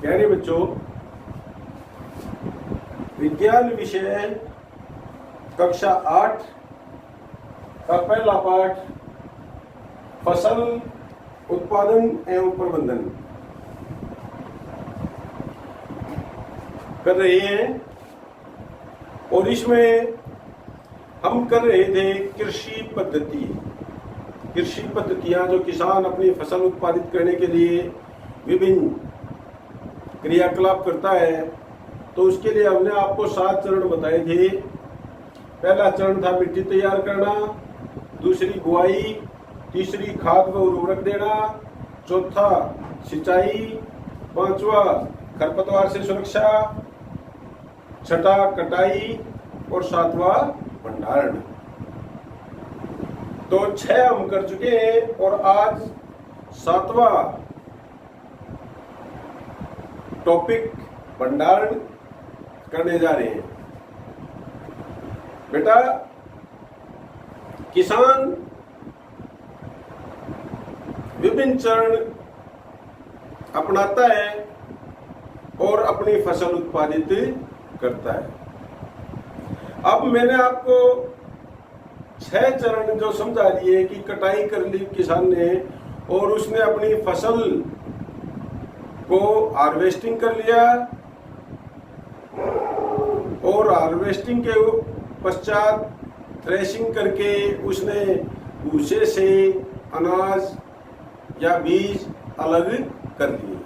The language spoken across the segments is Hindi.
प्यारे बच्चों, विज्ञान विषय कक्षा 8 का पहला पाठ फसल उत्पादन एवं प्रबंधन कर रहे हैं और इसमें हम कर रहे थे कृषि पद्धतियां जो किसान अपनी फसल उत्पादित करने के लिए विभिन्न क्रियाकलाप करता है। तो उसके लिए हमने आपको 7 चरण बताए थे। पहला चरण था मिट्टी तैयार करना, दूसरी बुआई, तीसरी खाद व उर्वरक देना, चौथा सिंचाई, पांचवा खरपतवार से सुरक्षा, छठा कटाई और सातवां भंडारण। तो 6 हम कर चुके हैं और आज 7वां टॉपिक भंडारण करने जा रहे हैं। बेटा, किसान विभिन्न चरण अपनाता है और अपनी फसल उत्पादित करता है। अब मैंने आपको 6 चरण जो समझा दिए कि कटाई कर ली किसान ने और उसने अपनी फसल को हार्वेस्टिंग कर लिया और हार्वेस्टिंग के पश्चात थ्रेशिंग करके उसने भूसे से अनाज या बीज अलग कर लिए।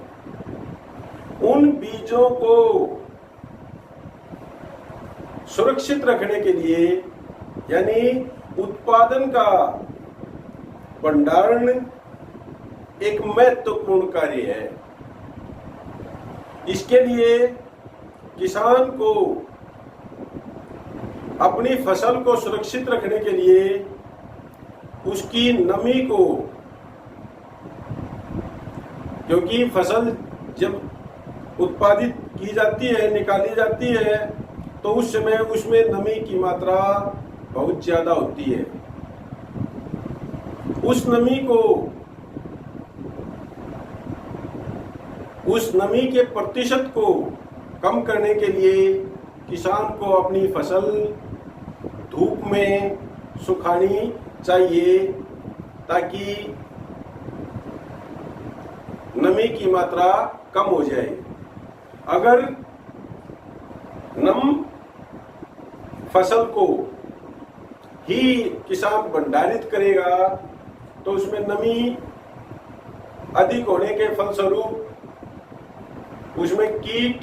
उन बीजों को सुरक्षित रखने के लिए यानी उत्पादन का भंडारण एक महत्वपूर्ण कार्य है। इसके लिए किसान को अपनी फसल को सुरक्षित रखने के लिए उसकी नमी को, क्योंकि फसल जब उत्पादित की जाती है, निकाली जाती है, तो उस समय उसमें नमी की मात्रा बहुत ज्यादा होती है। उस नमी के प्रतिशत को कम करने के लिए किसान को अपनी फसल धूप में सुखानी चाहिए ताकि नमी की मात्रा कम हो जाए। अगर नम फसल को ही किसान भंडारित करेगा तो उसमें नमी अधिक होने के फलस्वरूप उसमें कीट,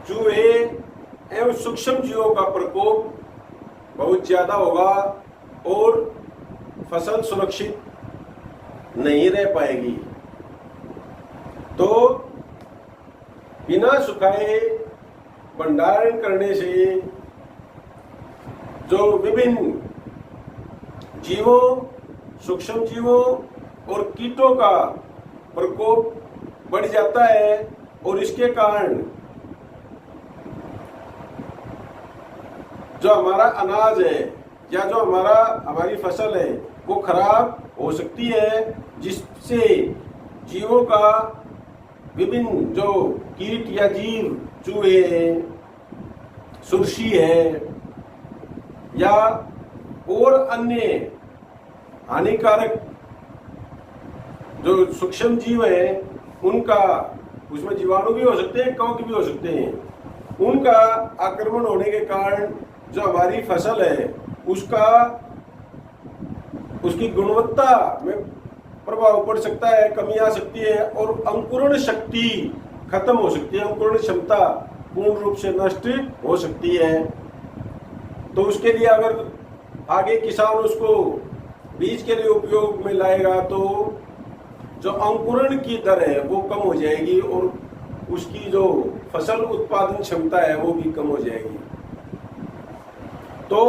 चूहे एवं सूक्ष्म जीवों का प्रकोप बहुत ज्यादा होगा और फसल सुरक्षित नहीं रह पाएगी। तो बिना सुखाए भंडारण करने से जो विभिन्न जीवों, सूक्ष्म जीवों और कीटों का प्रकोप बढ़ जाता है और इसके कारण जो हमारा अनाज है या जो हमारी फसल है वो खराब हो सकती है, जिससे जीवों का विभिन्न जो कीट या जीव, चूहे हैं, सुरशी है या और अन्य हानिकारक जो सूक्ष्म जीव है, उनका, उसमें जीवाणु भी हो सकते हैं, कवक भी हो सकते हैं, उनका आक्रमण होने के कारण जो हमारी फसल है उसकी गुणवत्ता में प्रभाव पड़ सकता है, कमी आ सकती है और अंकुरण शक्ति खत्म हो सकती है, अंकुरण क्षमता पूर्ण रूप से नष्ट हो सकती है। तो उसके लिए अगर आगे किसान उसको बीज के लिए उपयोग में लाएगा तो जो अंकुरण की दर है वो कम हो जाएगी और उसकी जो फसल उत्पादन क्षमता है वो भी कम हो जाएगी। तो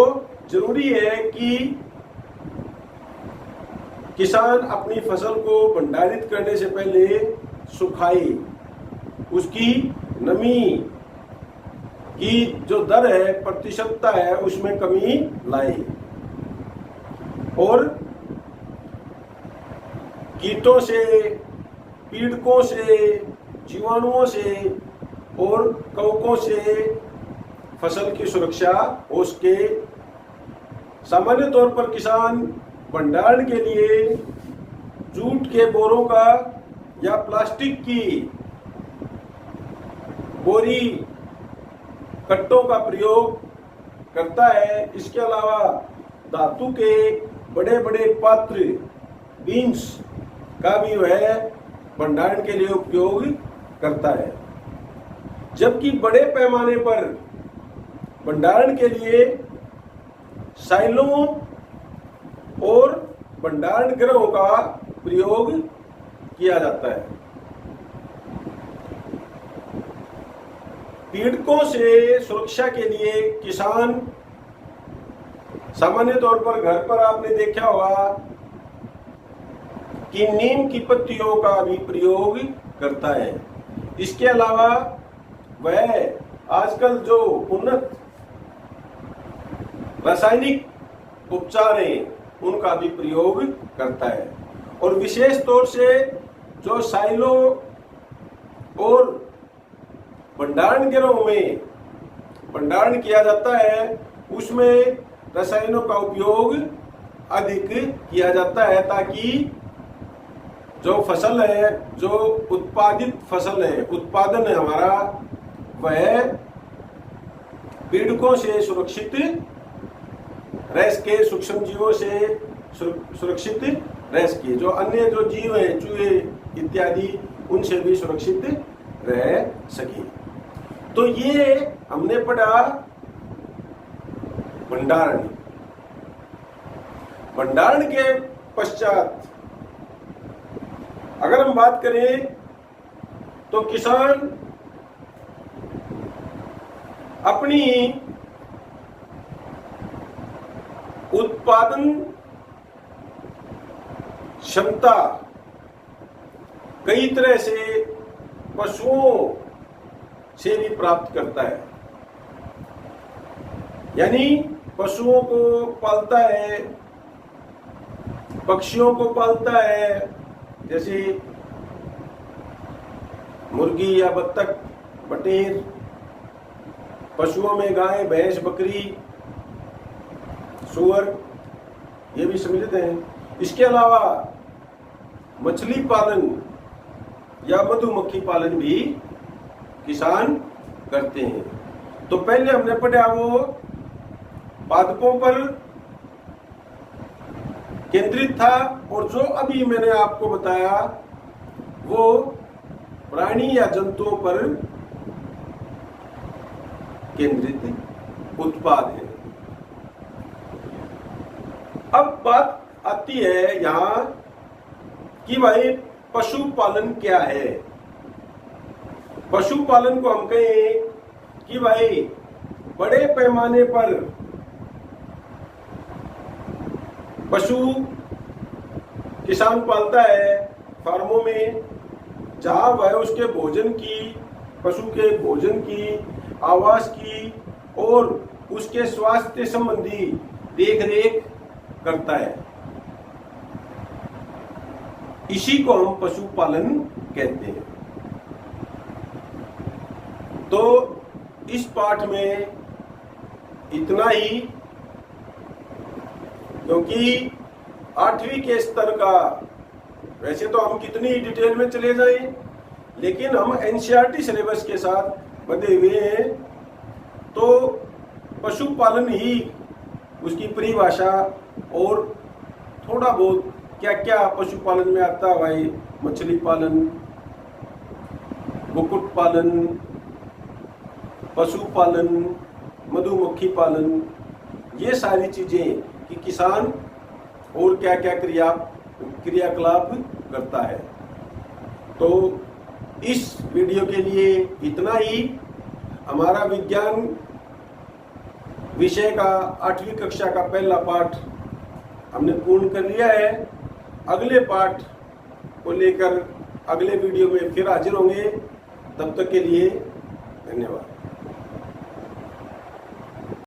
जरूरी है कि किसान अपनी फसल को भंडारित करने से पहले सुखाए, उसकी नमी की जो दर है, प्रतिशतता है, उसमें कमी लाए और कीटों से, पीड़कों से, जीवाणुओं से और कवकों से फसल की सुरक्षा हो सके। सामान्य तौर पर किसान भंडारण के लिए जूट के बोरों का या प्लास्टिक की बोरी कट्टों का प्रयोग करता है। इसके अलावा धातु के बड़े बड़े पात्र बीन्स का भी वह भंडारण के लिए उपयोग करता है। जबकि बड़े पैमाने पर भंडारण के लिए साइलों और भंडारण गृहों का प्रयोग किया जाता है। पीड़कों से सुरक्षा के लिए किसान सामान्य तौर पर घर पर आपने देखा होगा कि नीम की पत्तियों का भी प्रयोग करता है। इसके अलावा वह आजकल जो उन्नत रासायनिक उपचार हैं उनका भी प्रयोग करता है। और विशेष तौर से जो साइलो और भंडारण गृहों में भंडारण किया जाता है उसमें रसायनों का उपयोग अधिक किया जाता है, ताकि जो फसल है, जो उत्पादित फसल है, उत्पादन है हमारा, वह पीड़कों से सुरक्षित रह सके, सूक्ष्म जीवों से सुरक्षित रह सके, जो अन्य जो जीव है चूहे इत्यादि उनसे भी सुरक्षित रह सके। तो ये हमने पढ़ा भंडारण। भंडारण के पश्चात अगर हम बात करें तो किसान अपनी उत्पादन क्षमता कई तरह से पशुओं से भी प्राप्त करता है। यानी पशुओं को पालता है, पक्षियों को पालता है, जैसे मुर्गी या बत्तख, बटेर, पशुओं में गाय, भैंस, बकरी, सूअर, ये भी सम्मिलित हैं। इसके अलावा मछली पालन या मधुमक्खी पालन भी किसान करते हैं। तो पहले हमने पढ़ा वो पादपों पर केंद्रित था, और जो अभी मैंने आपको बताया वो प्राणी या जंतुओं पर केंद्रित उत्पाद है। अब बात आती है यहाँ कि भाई पशुपालन क्या है। पशुपालन को हम कहें कि भाई बड़े पैमाने पर पशु किसान पालता है फार्मों में, जहां वह उसके भोजन की, पशु के भोजन की, आवास की और उसके स्वास्थ्य संबंधी देखरेख करता है। इसी को हम पशुपालन कहते हैं। तो इस पाठ में इतना ही, क्योंकि 8वीं के स्तर का, वैसे तो हम कितनी डिटेल में चले जाएं, लेकिन हम एनसीईआरटी सिलेबस के साथ बंधे हुए हैं। तो पशुपालन ही उसकी परिभाषा और थोड़ा बहुत क्या क्या पशुपालन में आता है भाई, मछली पालन, कुक्कुट पालन, पशुपालन, मधुमक्खी पालन, ये सारी चीजें कि किसान और क्या क्या क्रियाकलाप करता है। तो इस वीडियो के लिए इतना ही। हमारा विज्ञान विषय का 8वीं कक्षा का पहला पाठ हमने पूर्ण कर लिया है। अगले पाठ को लेकर अगले वीडियो में फिर हाजिर होंगे। तब तक के लिए धन्यवाद।